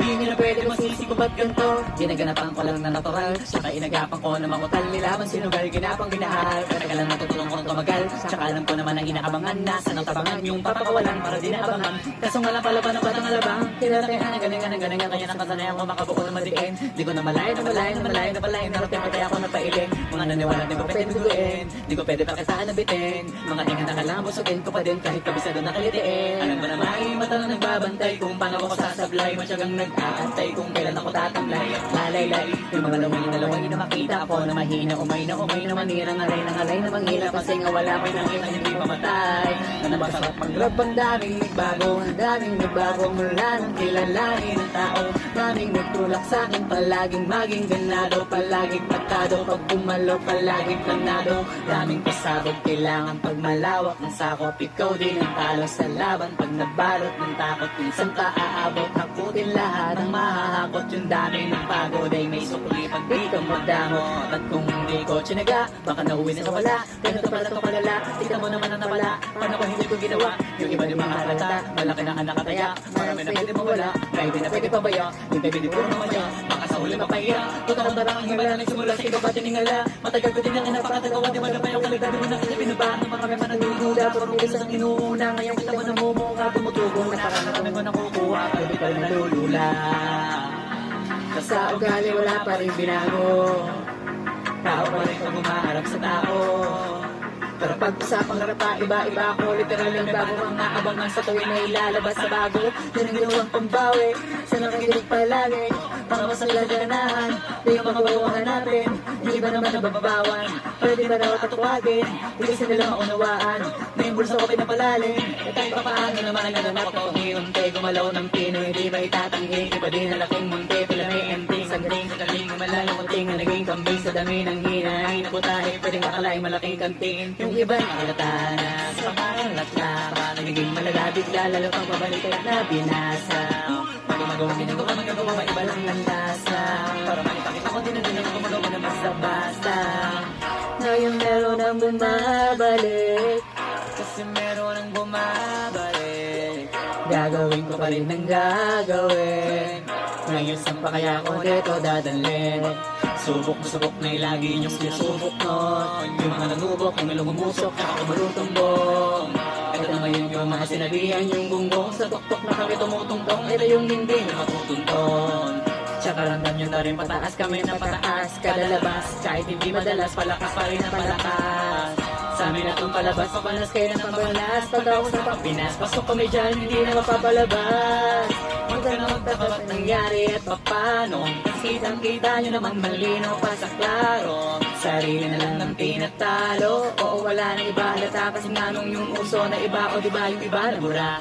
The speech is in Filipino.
Hindi nyo na pwede masisi ko ba't ganito. Ginaganapan ko lang na natural, saka inagapan ko na makutal. Nilaban sinugal, ginapang ginahal. Katagalan matutulong kong tumagal, saka alam ko naman ang inaabangan. Nasa ng tabangan yung papakawalan para di naabangan. Kaso nga lang pala pa ng batang alabang. Kinaratehan ang galing, kaya nakasanayan ko makabuo na madiin. Di ko na malayan, narating patay ako na pailing. Mga naniwala di ko pwede biguin, di ko pwede pakitaan na bitin. Mga ingat na kailangan busugin ko pa din kahit kabisado na kalitiin. Alam mo naman ay mata na nagbabantay kung paano ako sasablay. Masyagang nag-aantay kung kailan ako tatamlay. Lalaylay, yung mga laway na makita ako na mahina. Umay na manirang alay na manghila. Kasi nga wala ko'y nakita hindi pamatay. Na nabasarap mag-love ang daming nagbago mula nang kilalanin ng tao. Daming nagtulak sa'kin, palaging maging ganado, palaging patado, pag bumalo, palaging planado. Daming pasabog, kailangan pag malawak ng sakop. Ikaw din ang talo sa laban, pag nabalot ng takot. Minsan pa aabot, hakutin lahat ang mahahakot. Yung dami ng pagod ay may sukli pag di ka magdamot. At kung hindi ko tsinaga, baka nauwi na sa wala. Ganito pala to kalala, tika mo naman ang nawala. Paano ko hindi ko ginawa? Yung iba yung mga halata, malaki na ang nakataya. Marami na pwede mawala, pwede na pwede pabaya. Yung pwede puro naman niya, baka sa huli mapaya. Totoo darang ang himala, nagsimula sa iba pa tiningala. Matagal ko din ang inapakatagawa, di wala pa yung kalagad mo na kita binabaan. Ang marami man ang nilula, pagbilis ang inuuna. Ngayon kita mo namumuka, tumutubong. Nakarami ko nakukuha, kalbi ka rin nalulula. Sa ugali wala pa rin binago. Tao pa rin pag umaharap sa tao. Pero pag-usapang rapa, iba-iba ako. Literal yung bago ang naabangan sa tuwing na ilalabas sa bago. Yan ang ginawang pambawi, sa nakikinig palagi. Mga masalaganahan, yung mga bagong hanapin. Yung iba naman nababawan, pwede ba daw tatuwagin? Hindi kasi nila maunawaan, na yung bulsa ko pinapalalim. E tayo pa paano naman ang naganap ko. Unti gumalaw ng Pinoy, di ba itatanggi? Iba din na laking munti, pila may empty. Sa galing malayo kunting na naging kambing sa dami ng hinay. Nakutahe, pwedeng makalay malaking kantin. Yung iba nakalata na sa pangalat na nagiging malaga bigla, lalo pang pabalikan na binasa. Magagawa maiba lang ng lasa. Para makipakita ko din na din ako magawa na basta-basta. Ngayon meron ang bumabalik, kasi meron ang bumabalik. Gagawin ko pa rin ng gagawin. Ngayon saan pa kaya ako dito dadalhin? Subok na lagi inyong sinusubok nun. Yung mga nanubok, yung lumusok, ako malutumbong. Ito na ngayon yung mga sinabihan yung gunggong. Sa tuktok na kami tumutungtong, ito yung hindi na matutunton. Tsaka ramdam nyo na rin pataas kami na pataas. Kada labas, kahit hindi madalas, palakas pa rin na palakas. Sa amin na itong palabas, papanas kayo ng pambalas. Pag ako sa Pampinas, pasok kami dyan, hindi na mapapalabas. Magtanong nangyari at papano. Kitang-kita nyo namang malinaw pa sa klaro. Sarili na lang ng tinatalo. Oo, wala nang iba halata kasi nga nung yung uso na iba. O diba yung iba na mura.